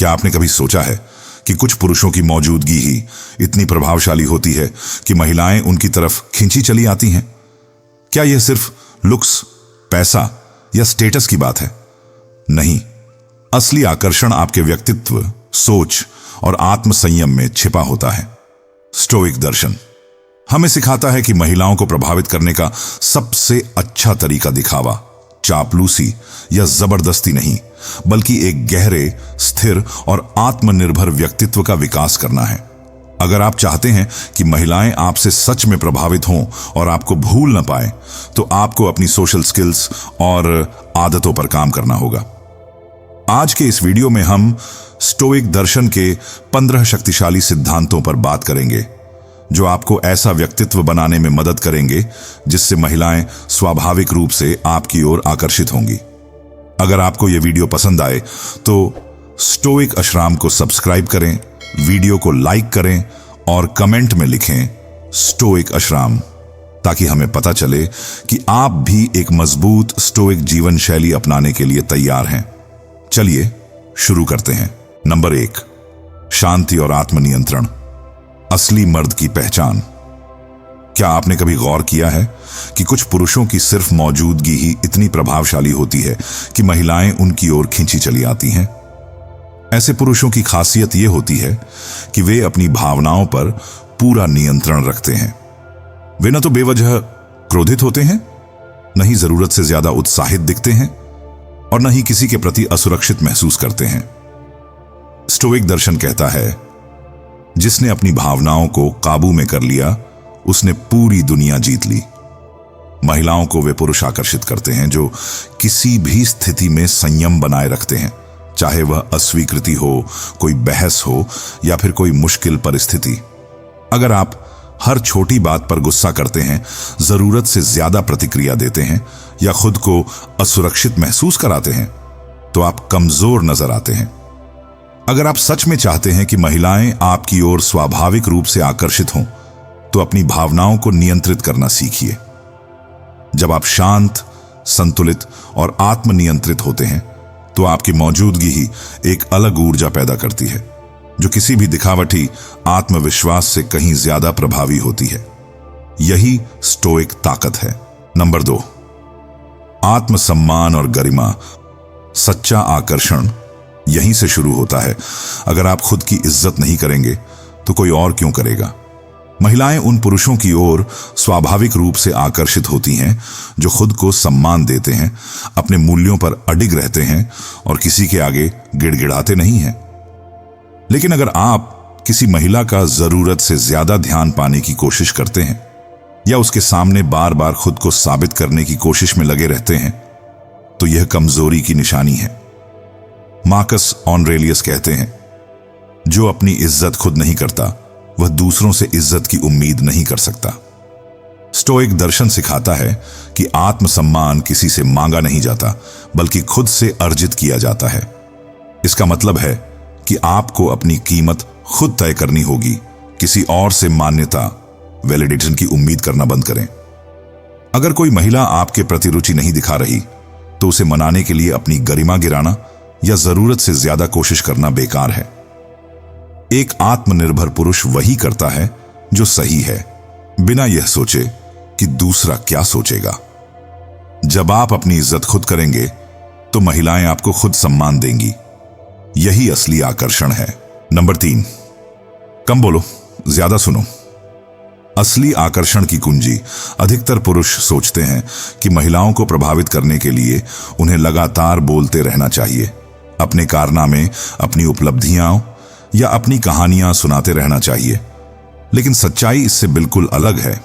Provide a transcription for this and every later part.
क्या आपने कभी सोचा है कि कुछ पुरुषों की मौजूदगी ही इतनी प्रभावशाली होती है कि महिलाएं उनकी तरफ खींची चली आती हैं? क्या यह सिर्फ लुक्स, पैसा या स्टेटस की बात है? नहीं, असली आकर्षण आपके व्यक्तित्व, सोच और आत्मसंयम में छिपा होता है। स्टोइक दर्शन हमें सिखाता है कि महिलाओं को प्रभावित करने का सबसे अच्छा तरीका दिखावा, चापलूसी या जबरदस्ती नहीं, बल्कि एक गहरे, स्थिर और आत्मनिर्भर व्यक्तित्व का विकास करना है। अगर आप चाहते हैं कि महिलाएं आपसे सच में प्रभावित हों और आपको भूल न पाए, तो आपको अपनी सोशल स्किल्स और आदतों पर काम करना होगा। आज के इस वीडियो में हम स्टोइक दर्शन के 15 शक्तिशाली सिद्धांतों पर बात करेंगे, जो आपको ऐसा व्यक्तित्व बनाने में मदद करेंगे जिससे महिलाएं स्वाभाविक रूप से आपकी ओर आकर्षित होंगी। अगर आपको यह वीडियो पसंद आए तो स्टोइक आश्रम को सब्सक्राइब करें, वीडियो को लाइक करें और कमेंट में लिखें स्टोइक आश्रम, ताकि हमें पता चले कि आप भी एक मजबूत स्टोइक जीवन शैली अपनाने के लिए तैयार हैं। चलिए शुरू करते हैं। नंबर 1, शांति और आत्मनियंत्रण। असली मर्द की पहचान। क्या आपने कभी गौर किया है कि कुछ पुरुषों की सिर्फ मौजूदगी ही इतनी प्रभावशाली होती है कि महिलाएं उनकी ओर खींची चली आती हैं? ऐसे पुरुषों की खासियत यह होती है कि वे अपनी भावनाओं पर पूरा नियंत्रण रखते हैं। वे न तो बेवजह क्रोधित होते हैं, न ही जरूरत से ज्यादा उत्साहित दिखते हैं और न ही किसी के प्रति असुरक्षित महसूस करते हैं। स्टोइक दर्शन कहता है, जिसने अपनी भावनाओं को काबू में कर लिया, उसने पूरी दुनिया जीत ली। महिलाओं को वे पुरुष आकर्षित करते हैं जो किसी भी स्थिति में संयम बनाए रखते हैं, चाहे वह अस्वीकृति हो, कोई बहस हो या फिर कोई मुश्किल परिस्थिति। अगर आप हर छोटी बात पर गुस्सा करते हैं, जरूरत से ज्यादा प्रतिक्रिया देते हैं या खुद को असुरक्षित महसूस कराते हैं, तो आप कमजोर नजर आते हैं। अगर आप सच में चाहते हैं कि महिलाएं आपकी ओर स्वाभाविक रूप से आकर्षित हों, तो अपनी भावनाओं को नियंत्रित करना सीखिए। जब आप शांत, संतुलित और आत्मनियंत्रित होते हैं, तो आपकी मौजूदगी ही एक अलग ऊर्जा पैदा करती है, जो किसी भी दिखावटी आत्मविश्वास से कहीं ज्यादा प्रभावी होती है। यही स्टोइक ताकत है। नंबर 2, आत्मसम्मान और गरिमा। सच्चा आकर्षण यहीं से शुरू होता है। अगर आप खुद की इज्जत नहीं करेंगे, तो कोई और क्यों करेगा? महिलाएं उन पुरुषों की ओर स्वाभाविक रूप से आकर्षित होती हैं जो खुद को सम्मान देते हैं, अपने मूल्यों पर अडिग रहते हैं और किसी के आगे गिड़गिड़ाते नहीं हैं। लेकिन अगर आप किसी महिला का जरूरत से ज्यादा ध्यान पाने की कोशिश करते हैं या उसके सामने बार बार खुद को साबित करने की कोशिश में लगे रहते हैं, तो यह कमजोरी की निशानी है। मार्कस ऑरेलियस कहते हैं, जो अपनी इज्जत खुद नहीं करता, वह दूसरों से इज्जत की उम्मीद नहीं कर सकता। स्टोइक दर्शन सिखाता है कि आत्मसम्मान किसी से मांगा नहीं जाता, बल्कि खुद से अर्जित किया जाता है। इसका मतलब है कि आपको अपनी कीमत खुद तय करनी होगी। किसी और से मान्यता, वैलिडेशन की उम्मीद करना बंद करें। अगर कोई महिला आपके प्रति रुचि नहीं दिखा रही, तो उसे मनाने के लिए अपनी गरिमा गिराना या जरूरत से ज्यादा कोशिश करना बेकार है। एक आत्मनिर्भर पुरुष वही करता है जो सही है, बिना यह सोचे कि दूसरा क्या सोचेगा। जब आप अपनी इज्जत खुद करेंगे, तो महिलाएं आपको खुद सम्मान देंगी। यही असली आकर्षण है। नंबर 3, कम बोलो, ज्यादा सुनो। असली आकर्षण की कुंजी। अधिकतर पुरुष सोचते हैं कि महिलाओं को प्रभावित करने के लिए उन्हें लगातार बोलते रहना चाहिए, अपने कारनामे, अपनी उपलब्धियां या अपनी कहानियां सुनाते रहना चाहिए। लेकिन सच्चाई इससे बिल्कुल अलग है।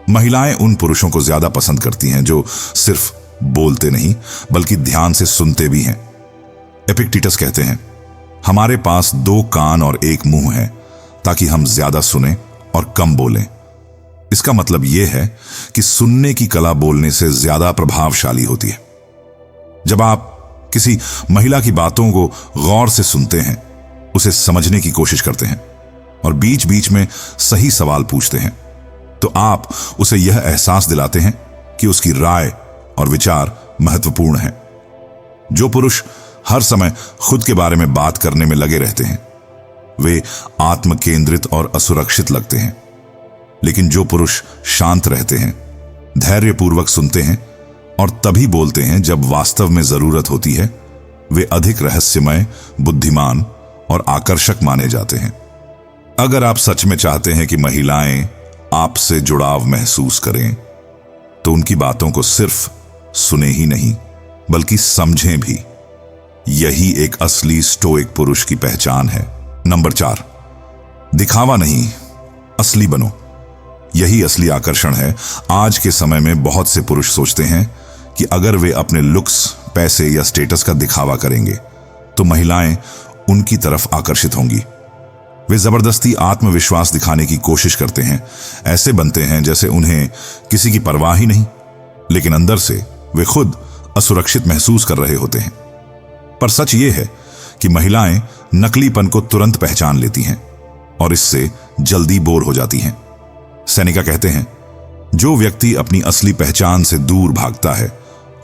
महिलाएं उन पुरुषों को ज्यादा पसंद करती हैं जो सिर्फ बोलते नहीं, बल्कि ध्यान से सुनते भी हैं। एपिक्टेटस कहते हैं, हमारे पास 2 कान और 1 मुंह है, ताकि हम ज्यादा सुने और कम बोलें। इसका मतलब यह है कि सुनने की कला बोलने से ज्यादा प्रभावशाली होती है। जब आप किसी महिला की बातों को गौर से सुनते हैं, उसे समझने की कोशिश करते हैं और बीच बीच में सही सवाल पूछते हैं, तो आप उसे यह एहसास दिलाते हैं कि उसकी राय और विचार महत्वपूर्ण हैं। जो पुरुष हर समय खुद के बारे में बात करने में लगे रहते हैं। वे आत्म केंद्रित और असुरक्षित लगते हैं। लेकिन जो पुरुष शांत रहते हैं, धैर्यपूर्वक सुनते हैं और तभी बोलते हैं जब वास्तव में जरूरत होती है, वे अधिक रहस्यमय, बुद्धिमान और आकर्षक माने जाते हैं। अगर आप सच में चाहते हैं कि महिलाएं आपसे जुड़ाव महसूस करें, तो उनकी बातों को सिर्फ सुने ही नहीं बल्कि समझें भी। यही एक असली स्टोइक पुरुष की पहचान है। नंबर 4, दिखावा नहीं, असली बनो। यही असली आकर्षण है। आज के समय में बहुत से पुरुष सोचते हैं कि अगर वे अपने लुक्स, पैसे या स्टेटस का दिखावा करेंगे तो महिलाएं उनकी तरफ आकर्षित होंगी। वे जबरदस्ती आत्मविश्वास दिखाने की कोशिश करते हैं। ऐसे बनते हैं जैसे उन्हें किसी की परवाह ही नहीं, लेकिन अंदर से वे खुद असुरक्षित महसूस कर रहे होते हैं। पर सच ये है कि महिलाएं नकलीपन को तुरंत पहचान लेती हैं और इससे जल्दी बोर हो जाती हैं। सेनेका कहते हैं, जो व्यक्ति अपनी असली पहचान से दूर भागता है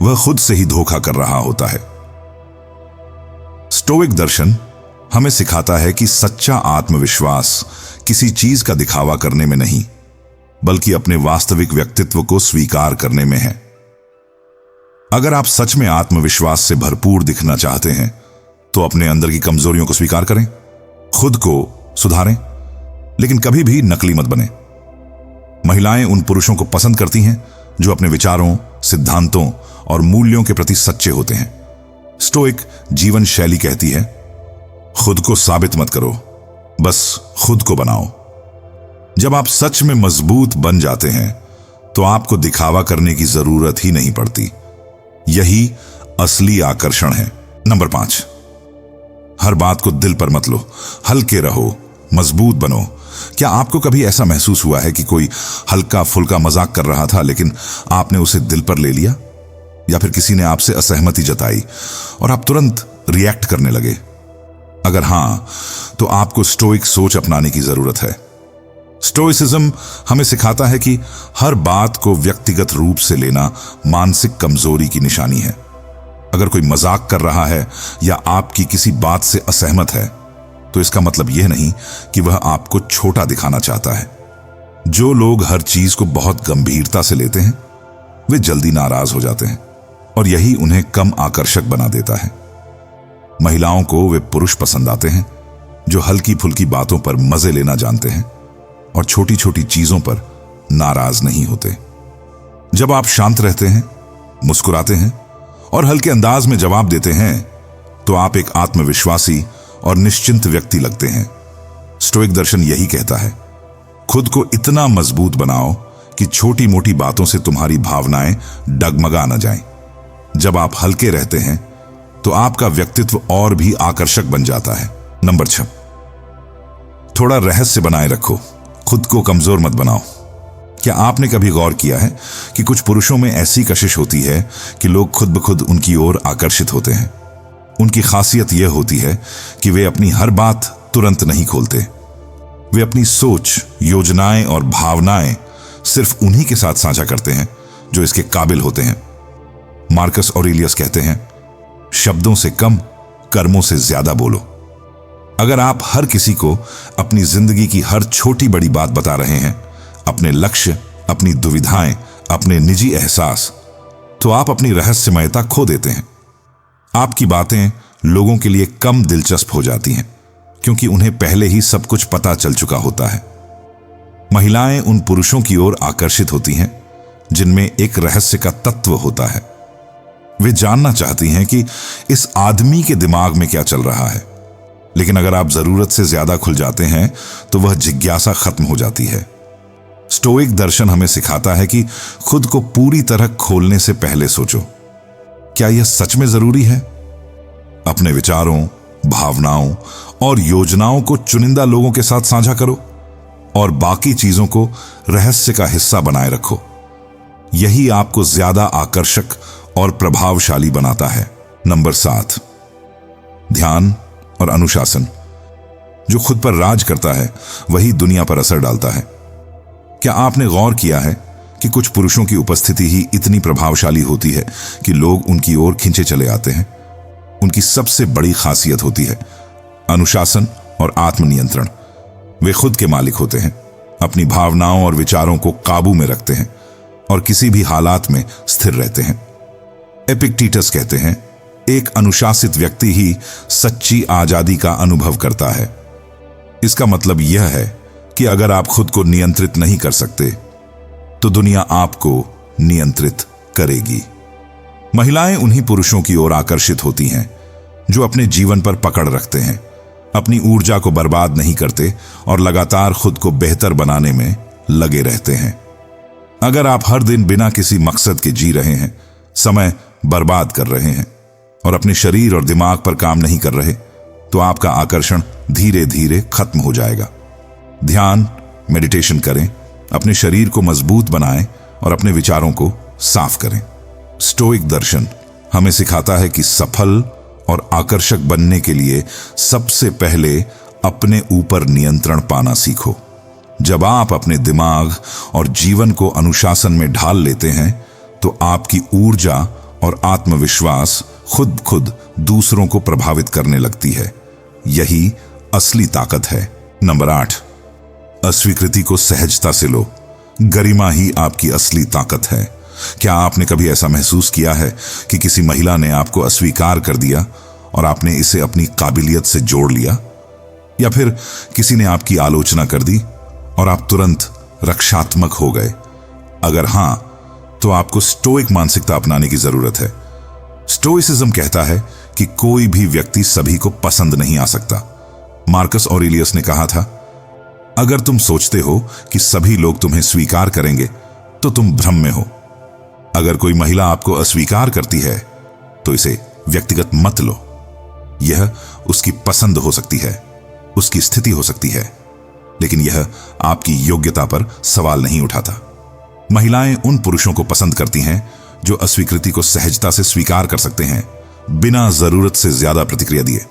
वह खुद से ही धोखा कर रहा होता है। स्टोइक दर्शन हमें सिखाता है कि सच्चा आत्मविश्वास किसी चीज का दिखावा करने में नहीं, बल्कि अपने वास्तविक व्यक्तित्व को स्वीकार करने में है। अगर आप सच में आत्मविश्वास से भरपूर दिखना चाहते हैं तो अपने अंदर की कमजोरियों को स्वीकार करें, खुद को सुधारें, लेकिन कभी भी नकली मत बने। महिलाएं उन पुरुषों को पसंद करती हैं जो अपने विचारों, सिद्धांतों और मूल्यों के प्रति सच्चे होते हैं। स्टोइक जीवन शैली कहती है, खुद को साबित मत करो, बस खुद को बनाओ। जब आप सच में मजबूत बन जाते हैं तो आपको दिखावा करने की जरूरत ही नहीं पड़ती। यही असली आकर्षण है। नंबर 5, हर बात को दिल पर मत लो, हल्के रहो, मजबूत बनो। क्या आपको कभी ऐसा महसूस हुआ है कि कोई हल्का फुल्का मजाक कर रहा था लेकिन आपने उसे दिल पर ले लिया, या फिर किसी ने आपसे असहमति जताई और आप तुरंत रिएक्ट करने लगे? अगर हां, तो आपको स्टोइक सोच अपनाने की जरूरत है। स्टोइसिज्म हमें सिखाता है कि हर बात को व्यक्तिगत रूप से लेना मानसिक कमजोरी की निशानी है। अगर कोई मजाक कर रहा है या आपकी किसी बात से असहमत है, तो इसका मतलब यह नहीं कि वह आपको छोटा दिखाना चाहता है। जो लोग हर चीज को बहुत गंभीरता से लेते हैं, वे जल्दी नाराज हो जाते हैं और यही उन्हें कम आकर्षक बना देता है। महिलाओं को वे पुरुष पसंद आते हैं जो हल्की फुल्की बातों पर मजे लेना जानते हैं और छोटी छोटी चीजों पर नाराज नहीं होते। जब आप शांत रहते हैं, मुस्कुराते हैं और हल्के अंदाज में जवाब देते हैं, तो आप एक आत्मविश्वासी और निश्चिंत व्यक्ति लगते हैं। स्टोइक दर्शन यही कहता है, खुद को इतना मजबूत बनाओ कि छोटी मोटी बातों से तुम्हारी भावनाएं डगमगा न जाएं। जब आप हल्के रहते हैं तो आपका व्यक्तित्व और भी आकर्षक बन जाता है। नंबर 6, थोड़ा रहस्य बनाए रखो, खुद को कमजोर मत बनाओ। क्या आपने कभी गौर किया है कि कुछ पुरुषों में ऐसी कशिश होती है कि लोग खुद ब खुद उनकी ओर आकर्षित होते हैं? उनकी खासियत यह होती है कि वे अपनी हर बात तुरंत नहीं खोलते। वे अपनी सोच, योजनाएं और भावनाएं सिर्फ उन्हीं के साथ साझा करते हैं जो इसके काबिल होते हैं। मार्कस ऑरेलियस कहते हैं, शब्दों से कम, कर्मों से ज्यादा बोलो। अगर आप हर किसी को अपनी जिंदगी की हर छोटी बड़ी बात बता रहे हैं, अपने लक्ष्य, अपनी दुविधाएं, अपने निजी एहसास, तो आप अपनी रहस्यमयता खो देते हैं। आपकी बातें लोगों के लिए कम दिलचस्प हो जाती हैं क्योंकि उन्हें पहले ही सब कुछ पता चल चुका होता है। महिलाएं उन पुरुषों की ओर आकर्षित होती हैं जिनमें एक रहस्य का तत्व होता है। वे जानना चाहती हैं कि इस आदमी के दिमाग में क्या चल रहा है। लेकिन अगर आप जरूरत से ज्यादा खुल जाते हैं तो वह जिज्ञासा खत्म हो जाती है। स्टोइक दर्शन हमें सिखाता है कि खुद को पूरी तरह खोलने से पहले सोचो, क्या यह सच में जरूरी है? अपने विचारों, भावनाओं और योजनाओं को चुनिंदा लोगों के साथ साझा करो और बाकी चीजों को रहस्य का हिस्सा बनाए रखो। यही आपको ज्यादा आकर्षक और प्रभावशाली बनाता है। नंबर 7, ध्यान और अनुशासन। जो खुद पर राज करता है वही दुनिया पर असर डालता है। क्या आपने गौर किया है कि कुछ पुरुषों की उपस्थिति ही इतनी प्रभावशाली होती है कि लोग उनकी ओर खींचे चले आते हैं? उनकी सबसे बड़ी खासियत होती है अनुशासन और आत्मनियंत्रण। वे खुद के मालिक होते हैं, अपनी भावनाओं और विचारों को काबू में रखते हैं और किसी भी हालात में स्थिर रहते हैं। एपिक्टेटस कहते हैं, एक अनुशासित व्यक्ति ही सच्ची आजादी का अनुभव करता है। इसका मतलब यह है कि अगर आप खुद को नियंत्रित नहीं कर सकते तो दुनिया आपको नियंत्रित करेगी। महिलाएं उन्हीं पुरुषों की ओर आकर्षित होती हैं जो अपने जीवन पर पकड़ रखते हैं, अपनी ऊर्जा को बर्बाद नहीं करते और लगातार खुद को बेहतर बनाने में लगे रहते हैं। अगर आप हर दिन बिना किसी मकसद के जी रहे हैं, समय बर्बाद कर रहे हैं और अपने शरीर और दिमाग पर काम नहीं कर रहे, तो आपका आकर्षण धीरे धीरे खत्म हो जाएगा। ध्यान, मेडिटेशन करें, अपने शरीर को मजबूत बनाएं और अपने विचारों को साफ करें। स्टोइक दर्शन हमें सिखाता है कि सफल और आकर्षक बनने के लिए सबसे पहले अपने ऊपर नियंत्रण पाना सीखो। जब आप अपने दिमाग और जीवन को अनुशासन में ढाल लेते हैं तो आपकी ऊर्जा और आत्मविश्वास खुद दूसरों को प्रभावित करने लगती है। यही असली ताकत है। नंबर 8, अस्वीकृति को सहजता से लो। गरिमा ही आपकी असली ताकत है। क्या आपने कभी ऐसा महसूस किया है कि किसी महिला ने आपको अस्वीकार कर दिया और आपने इसे अपनी काबिलियत से जोड़ लिया? या फिर किसी ने आपकी आलोचना कर दी और आप तुरंत रक्षात्मक हो गए? अगर हां, तो आपको स्टोइक मानसिकता अपनाने की जरूरत है। स्टोइसिज्म कहता है कि कोई भी व्यक्ति सभी को पसंद नहीं आ सकता। मार्कस ऑरेलियस ने कहा था, अगर तुम सोचते हो कि सभी लोग तुम्हें स्वीकार करेंगे तो तुम भ्रम में हो। अगर कोई महिला आपको अस्वीकार करती है तो इसे व्यक्तिगत मत लो। यह उसकी पसंद हो सकती है, उसकी स्थिति हो सकती है, लेकिन यह आपकी योग्यता पर सवाल नहीं उठाता। महिलाएं उन पुरुषों को पसंद करती हैं जो अस्वीकृति को सहजता से स्वीकार कर सकते हैं, बिना जरूरत से ज्यादा प्रतिक्रिया दिए।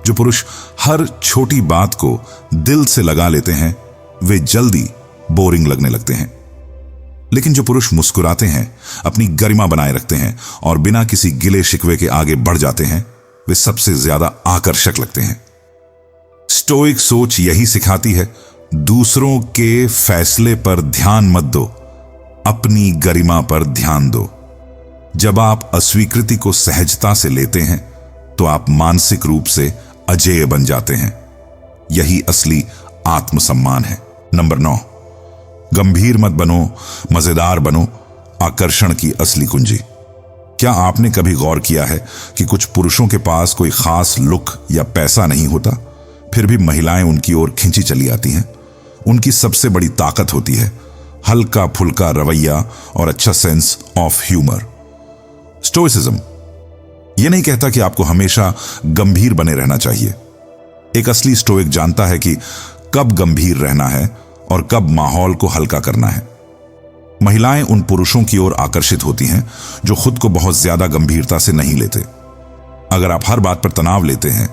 जो पुरुष हर छोटी बात को दिल से लगा लेते हैं, वे जल्दी बोरिंग लगने लगते हैं। लेकिन जो पुरुष मुस्कुराते हैं, अपनी गरिमा बनाए रखते हैं और बिना किसी गिले शिकवे के आगे बढ़ जाते हैं, वे सबसे ज्यादा आकर्षक लगते हैं। स्टोइक सोच यही सिखाती है, दूसरों के फैसले पर ध्यान मत दो, अपनी गरिमा पर ध्यान दो। जब आप अस्वीकृति को सहजता से लेते हैं तो आप मानसिक रूप से अजेय बन जाते हैं। यही असली आत्मसम्मान है। नंबर 9, गंभीर मत बनो, मजेदार बनो। आकर्षण की असली कुंजी। क्या आपने कभी गौर किया है कि कुछ पुरुषों के पास कोई खास लुक या पैसा नहीं होता, फिर भी महिलाएं उनकी ओर खिंची चली आती हैं? उनकी सबसे बड़ी ताकत होती है हल्का फुल्का रवैया और अच्छा सेंस ऑफ ह्यूमर। स्टोइसिज्म यह नहीं कहता कि आपको हमेशा गंभीर बने रहना चाहिए। एक असली स्टोइक जानता है कि कब गंभीर रहना है और कब माहौल को हल्का करना है। महिलाएं उन पुरुषों की ओर आकर्षित होती हैं जो खुद को बहुत ज्यादा गंभीरता से नहीं लेते। अगर आप हर बात पर तनाव लेते हैं,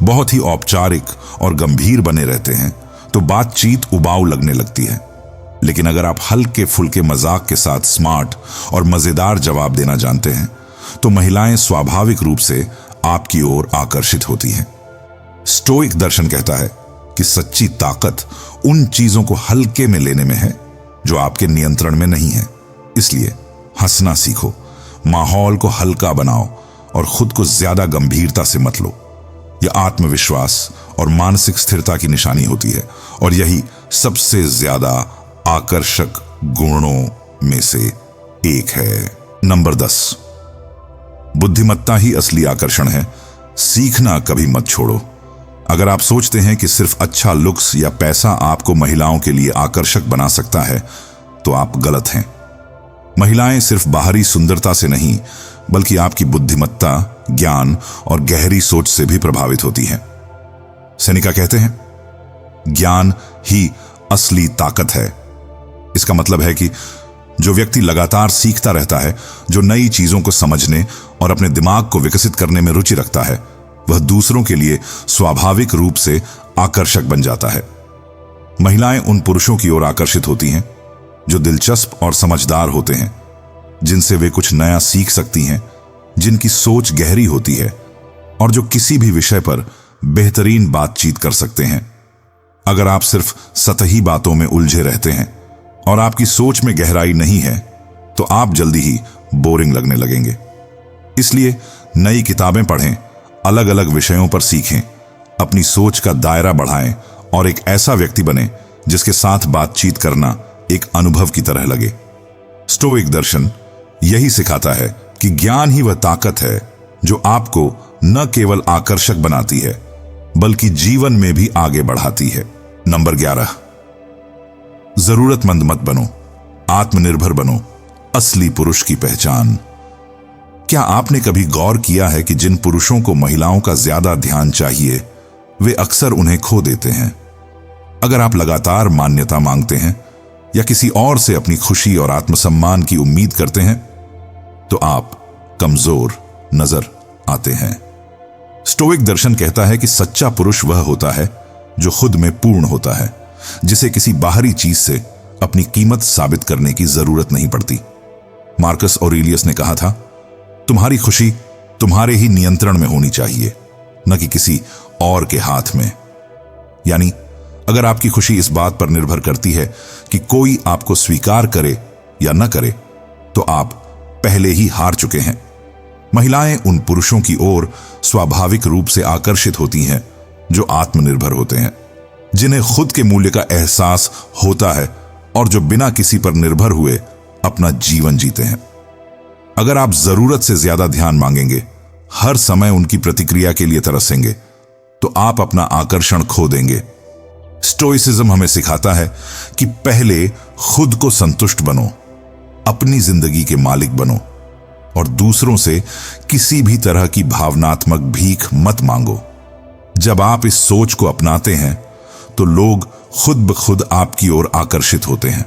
बहुत ही औपचारिक और गंभीर बने रहते हैं, तो बातचीत उबाऊ लगने लगती है। लेकिन अगर आप हल्के फुल्के मजाक के साथ स्मार्ट और मजेदार जवाब देना जानते हैं, तो महिलाएं स्वाभाविक रूप से आपकी ओर आकर्षित होती हैं। स्टोइक दर्शन कहता है कि सच्ची ताकत उन चीजों को हल्के में लेने में है जो आपके नियंत्रण में नहीं है। इसलिए हंसना सीखो, माहौल को हल्का बनाओ और खुद को ज्यादा गंभीरता से मत लो। यह आत्मविश्वास और मानसिक स्थिरता की निशानी होती है और यही सबसे ज्यादा आकर्षक गुणों में से एक है। नंबर 10, बुद्धिमत्ता ही असली आकर्षण है। सीखना कभी मत छोड़ो। अगर आप सोचते हैं कि सिर्फ अच्छा लुक्स या पैसा आपको महिलाओं के लिए आकर्षक बना सकता है, तो आप गलत हैं। महिलाएं सिर्फ बाहरी सुंदरता से नहीं, बल्कि आपकी बुद्धिमत्ता, ज्ञान और गहरी सोच से भी प्रभावित होती हैं। सेनेका कहते हैं, ज्ञान ही असली ताकत है। इसका मतलब है कि जो व्यक्ति लगातार सीखता रहता है, जो नई चीजों को समझने और अपने दिमाग को विकसित करने में रुचि रखता है, वह दूसरों के लिए स्वाभाविक रूप से आकर्षक बन जाता है। महिलाएं उन पुरुषों की ओर आकर्षित होती हैं जो दिलचस्प और समझदार होते हैं, जिनसे वे कुछ नया सीख सकती हैं जिनकी सोच गहरी होती है और जो किसी भी विषय पर बेहतरीन बातचीत कर सकते हैं। अगर आप सिर्फ सतही बातों में उलझे रहते हैं और आपकी सोच में गहराई नहीं है तो आप जल्दी ही बोरिंग लगने लगेंगे। इसलिए नई किताबें पढ़ें, अलग अलग विषयों पर सीखें, अपनी सोच का दायरा बढ़ाएं और एक ऐसा व्यक्ति बने जिसके साथ बातचीत करना एक अनुभव की तरह लगे। स्टोइक दर्शन यही सिखाता है कि ज्ञान ही वह ताकत है जो आपको न केवल आकर्षक बनाती है बल्कि जीवन में भी आगे बढ़ाती है। नंबर 11, जरूरतमंद मत बनो, आत्मनिर्भर बनो, असली पुरुष की पहचान। क्या आपने कभी गौर किया है कि जिन पुरुषों को महिलाओं का ज्यादा ध्यान चाहिए वे अक्सर उन्हें खो देते हैं? अगर आप लगातार मान्यता मांगते हैं या किसी और से अपनी खुशी और आत्मसम्मान की उम्मीद करते हैं तो आप कमजोर नजर आते हैं। स्टोइक दर्शन कहता है कि सच्चा पुरुष वह होता है जो खुद में पूर्ण होता है, जिसे किसी बाहरी चीज से अपनी कीमत साबित करने की जरूरत नहीं पड़ती। मार्कस ऑरेलियस ने कहा था, तुम्हारी खुशी तुम्हारे ही नियंत्रण में होनी चाहिए, न कि किसी और के हाथ में। यानी अगर आपकी खुशी इस बात पर निर्भर करती है कि कोई आपको स्वीकार करे या न करे तो आप पहले ही हार चुके हैं। महिलाएं उन पुरुषों की ओर स्वाभाविक रूप से आकर्षित होती हैं जो आत्मनिर्भर होते हैं, जिन्हें खुद के मूल्य का एहसास होता है और जो बिना किसी पर निर्भर हुए अपना जीवन जीते हैं। अगर आप जरूरत से ज्यादा ध्यान मांगेंगे, हर समय उनकी प्रतिक्रिया के लिए तरसेंगे, तो आप अपना आकर्षण खो देंगे। स्टोइसिज्म हमें सिखाता है कि पहले खुद को संतुष्ट बनो, अपनी जिंदगी के मालिक बनो और दूसरों से किसी भी तरह की भावनात्मक भीख मत मांगो। जब आप इस सोच को अपनाते हैं तो लोग खुद ब खुद आपकी ओर आकर्षित होते हैं।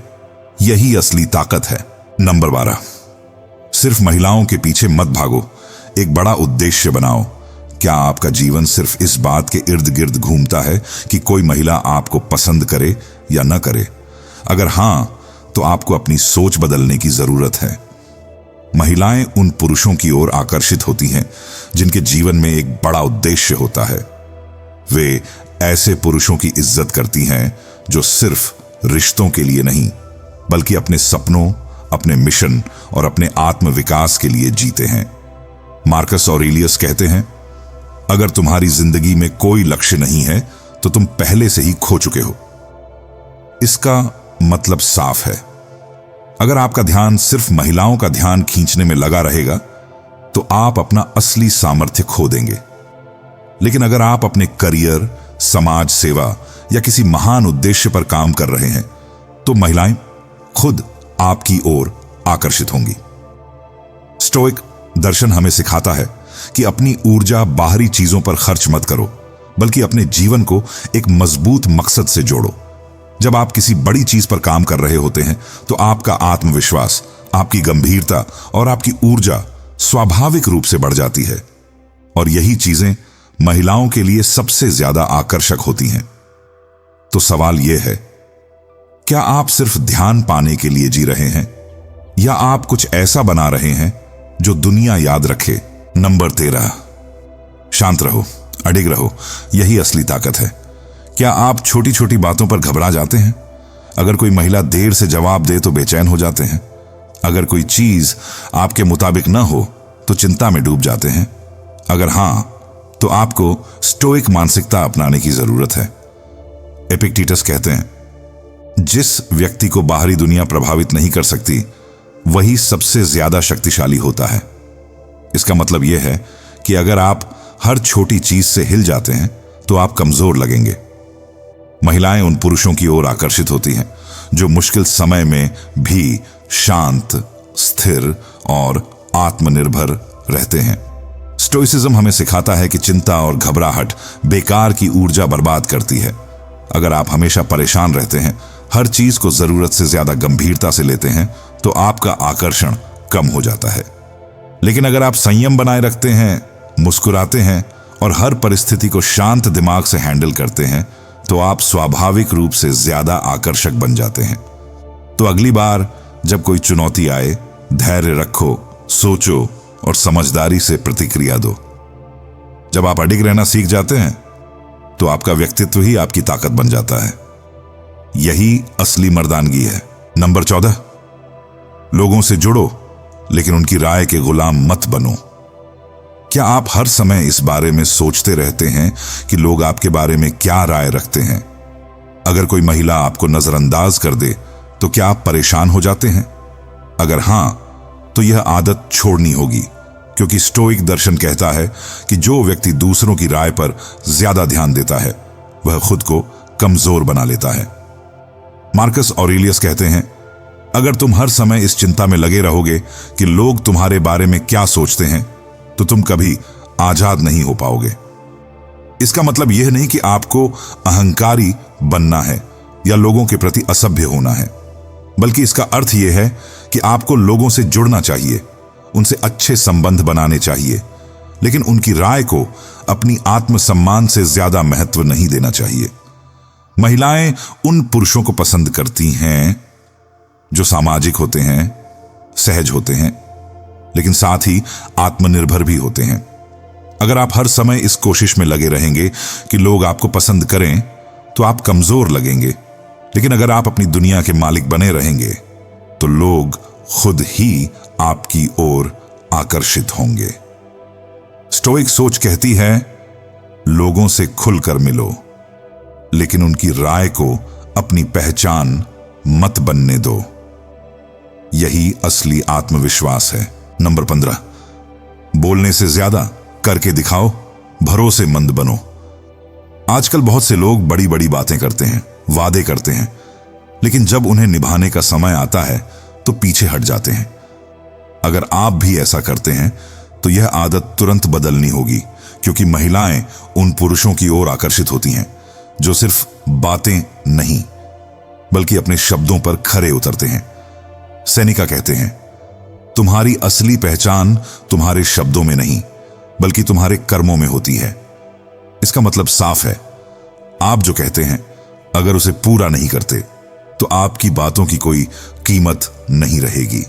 यही असली ताकत है। नंबर 12, सिर्फ महिलाओं के पीछे मत भागो, एक बड़ा उद्देश्य बनाओ। क्या आपका जीवन सिर्फ इस बात के इर्द गिर्द घूमता है कि कोई महिला आपको पसंद करे या न करे? अगर हां, तो आपको अपनी सोच बदलने की जरूरत है। महिलाएं उन पुरुषों की ओर आकर्षित होती हैं जिनके जीवन में एक बड़ा उद्देश्य होता है। वे ऐसे पुरुषों की इज्जत करती हैं जो सिर्फ रिश्तों के लिए नहीं बल्कि अपने सपनों, अपने मिशन और अपने आत्मविकास के लिए जीते हैं। मार्कस ऑरेलियस कहते हैं, अगर तुम्हारी जिंदगी में कोई लक्ष्य नहीं है तो तुम पहले से ही खो चुके हो। इसका मतलब साफ है, अगर आपका ध्यान सिर्फ महिलाओं का ध्यान खींचने में लगा रहेगा तो आप अपना असली सामर्थ्य खो देंगे। लेकिन अगर आप अपने करियर, समाज सेवा या किसी महान उद्देश्य पर काम कर रहे हैं तो महिलाएं खुद आपकी ओर आकर्षित होंगी। स्टोइक दर्शन हमें सिखाता है कि अपनी ऊर्जा बाहरी चीजों पर खर्च मत करो, बल्कि अपने जीवन को एक मजबूत मकसद से जोड़ो। जब आप किसी बड़ी चीज पर काम कर रहे होते हैं तो आपका आत्मविश्वास, आपकी गंभीरता और आपकी ऊर्जा स्वाभाविक रूप से बढ़ जाती है और यही चीजें महिलाओं के लिए सबसे ज्यादा आकर्षक होती हैं। तो सवाल यह है, क्या आप सिर्फ ध्यान पाने के लिए जी रहे हैं या आप कुछ ऐसा बना रहे हैं जो दुनिया याद रखे? नंबर 13, शांत रहो, अडिग रहो, यही असली ताकत है। क्या आप छोटी छोटी बातों पर घबरा जाते हैं? अगर कोई महिला देर से जवाब दे तो बेचैन हो जाते हैं? अगर कोई चीज आपके मुताबिक न हो तो चिंता में डूब जाते हैं? अगर हां, तो आपको स्टोइक मानसिकता अपनाने की जरूरत है। एपिक्टेटस कहते हैं, जिस व्यक्ति को बाहरी दुनिया प्रभावित नहीं कर सकती वही सबसे ज्यादा शक्तिशाली होता है। इसका मतलब यह है कि अगर आप हर छोटी चीज से हिल जाते हैं तो आप कमजोर लगेंगे। महिलाएं उन पुरुषों की ओर आकर्षित होती हैं जो मुश्किल समय में भी शांत, स्थिर और आत्मनिर्भर रहते हैं। स्टोइसिज्म हमें सिखाता है कि चिंता और घबराहट बेकार की ऊर्जा बर्बाद करती है। अगर आप हमेशा परेशान रहते हैं, हर चीज को जरूरत से ज्यादा गंभीरता से लेते हैं तो आपका आकर्षण कम हो जाता है। लेकिन अगर आप संयम बनाए रखते हैं, मुस्कुराते हैं और हर परिस्थिति को शांत दिमाग से हैंडल करते हैं तो आप स्वाभाविक रूप से ज्यादा आकर्षक बन जाते हैं। तो अगली बार जब कोई चुनौती आए, धैर्य रखो, सोचो और समझदारी से प्रतिक्रिया दो। जब आप अडिग रहना सीख जाते हैं तो आपका व्यक्तित्व ही आपकी ताकत बन जाता है। यही असली मर्दानगी है। नंबर 14, लोगों से जुड़ो लेकिन उनकी राय के गुलाम मत बनो। क्या आप हर समय इस बारे में सोचते रहते हैं कि लोग आपके बारे में क्या राय रखते हैं? अगर कोई महिला आपको नजरअंदाज कर दे तो क्या आप परेशान हो जाते हैं? अगर हां, तो यह आदत छोड़नी होगी, क्योंकि स्टोइक दर्शन कहता है कि जो व्यक्ति दूसरों की राय पर ज्यादा ध्यान देता है वह खुद को कमजोर बना लेता है। मार्कस ऑरेलियस कहते हैं, अगर तुम हर समय इस चिंता में लगे रहोगे कि लोग तुम्हारे बारे में क्या सोचते हैं तो तुम कभी आजाद नहीं हो पाओगे। इसका मतलब यह नहीं कि आपको अहंकारी बनना है या लोगों के प्रति असभ्य होना है, बल्कि इसका अर्थ यह है कि आपको लोगों से जुड़ना चाहिए, उनसे अच्छे संबंध बनाने चाहिए, लेकिन उनकी राय को अपनी आत्मसम्मान से ज्यादा महत्व नहीं देना चाहिए। महिलाएं उन पुरुषों को पसंद करती हैं जो सामाजिक होते हैं, सहज होते हैं, लेकिन साथ ही आत्मनिर्भर भी होते हैं। अगर आप हर समय इस कोशिश में लगे रहेंगे कि लोग आपको पसंद करें तो आप कमजोर लगेंगे, लेकिन अगर आप अपनी दुनिया के मालिक बने रहेंगे तो लोग खुद ही आपकी ओर आकर्षित होंगे। स्टोइक सोच कहती है, लोगों से खुलकर मिलो लेकिन उनकी राय को अपनी पहचान मत बनने दो। यही असली आत्मविश्वास है। नंबर 15, बोलने से ज्यादा करके दिखाओ, भरोसेमंद बनो। आजकल बहुत से लोग बड़ी बड़ी बातें करते हैं, वादे करते हैं, लेकिन जब उन्हें निभाने का समय आता है तो पीछे हट जाते हैं। अगर आप भी ऐसा करते हैं तो यह आदत तुरंत बदलनी होगी, क्योंकि महिलाएं उन पुरुषों की ओर आकर्षित होती हैं जो सिर्फ बातें नहीं बल्कि अपने शब्दों पर खरे उतरते हैं। सेनिका कहते हैं, तुम्हारी असली पहचान तुम्हारे शब्दों में नहीं बल्कि तुम्हारे कर्मों में होती है। इसका मतलब साफ है, आप जो कहते हैं अगर उसे पूरा नहीं करते तो आपकी बातों की कोई कीमत नहीं रहेगी।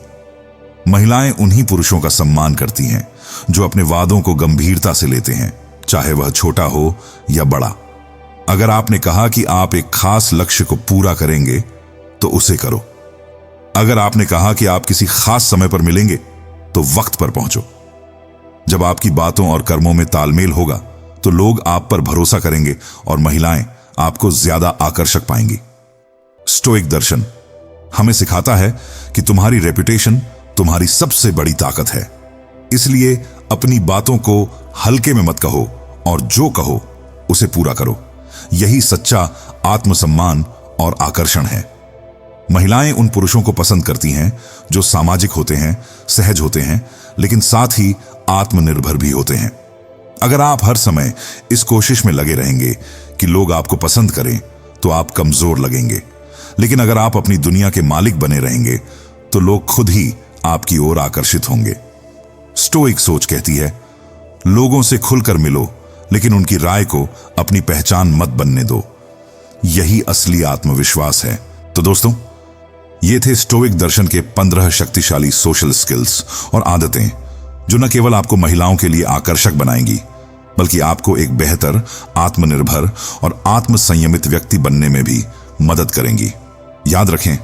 महिलाएं उन्हीं पुरुषों का सम्मान करती हैं जो अपने वादों को गंभीरता से लेते हैं, चाहे वह छोटा हो या बड़ा। अगर आपने कहा कि आप एक खास लक्ष्य को पूरा करेंगे तो उसे करो। अगर आपने कहा कि आप किसी खास समय पर मिलेंगे तो वक्त पर पहुंचो। जब आपकी बातों और कर्मों में तालमेल होगा तो लोग आप पर भरोसा करेंगे और महिलाएं आपको ज्यादा आकर्षक पाएंगी। स्टोइक दर्शन हमें सिखाता है कि तुम्हारी रेपुटेशन तुम्हारी सबसे बड़ी ताकत है, इसलिए अपनी बातों को हल्के में मत कहो और जो कहो उसे पूरा करो। यही सच्चा आत्मसम्मान और आकर्षण है। महिलाएं उन पुरुषों को पसंद करती हैं जो सामाजिक होते हैं, सहज होते हैं, लेकिन साथ ही आत्मनिर्भर भी होते हैं। अगर आप हर समय इस कोशिश में लगे रहेंगे कि लोग आपको पसंद करें तो आप कमजोर लगेंगे, लेकिन अगर आप अपनी दुनिया के मालिक बने रहेंगे तो लोग खुद ही आपकी ओर आकर्षित होंगे। स्टोइक सोच कहती है, लोगों से खुलकर मिलो लेकिन उनकी राय को अपनी पहचान मत बनने दो। यही असली आत्मविश्वास है। तो दोस्तों, ये थे स्टोइक दर्शन के 15 शक्तिशाली सोशल स्किल्स और आदतें जो न केवल आपको महिलाओं के लिए आकर्षक बनाएंगी बल्कि आपको एक बेहतर, आत्मनिर्भर और आत्मसंयमित व्यक्ति बनने में भी मदद करेंगी। याद रखें,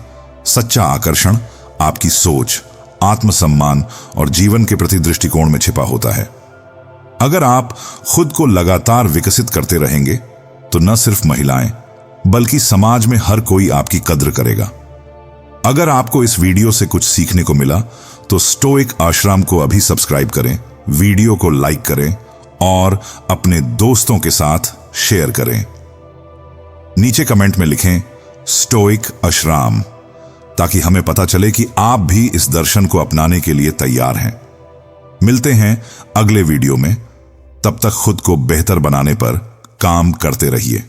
सच्चा आकर्षण आपकी सोच, आत्मसम्मान और जीवन के प्रति दृष्टिकोण में छिपा होता है। अगर आप खुद को लगातार विकसित करते रहेंगे तो न सिर्फ महिलाएं बल्कि समाज में हर कोई आपकी कद्र करेगा। अगर आपको इस वीडियो से कुछ सीखने को मिला तो स्टोइक आश्रम को अभी सब्सक्राइब करें, वीडियो को लाइक करें और अपने दोस्तों के साथ शेयर करें। नीचे कमेंट में लिखें स्टोइक आश्रम, ताकि हमें पता चले कि आप भी इस दर्शन को अपनाने के लिए तैयार हैं। मिलते हैं अगले वीडियो में, तब तक खुद को बेहतर बनाने पर काम करते रहिए।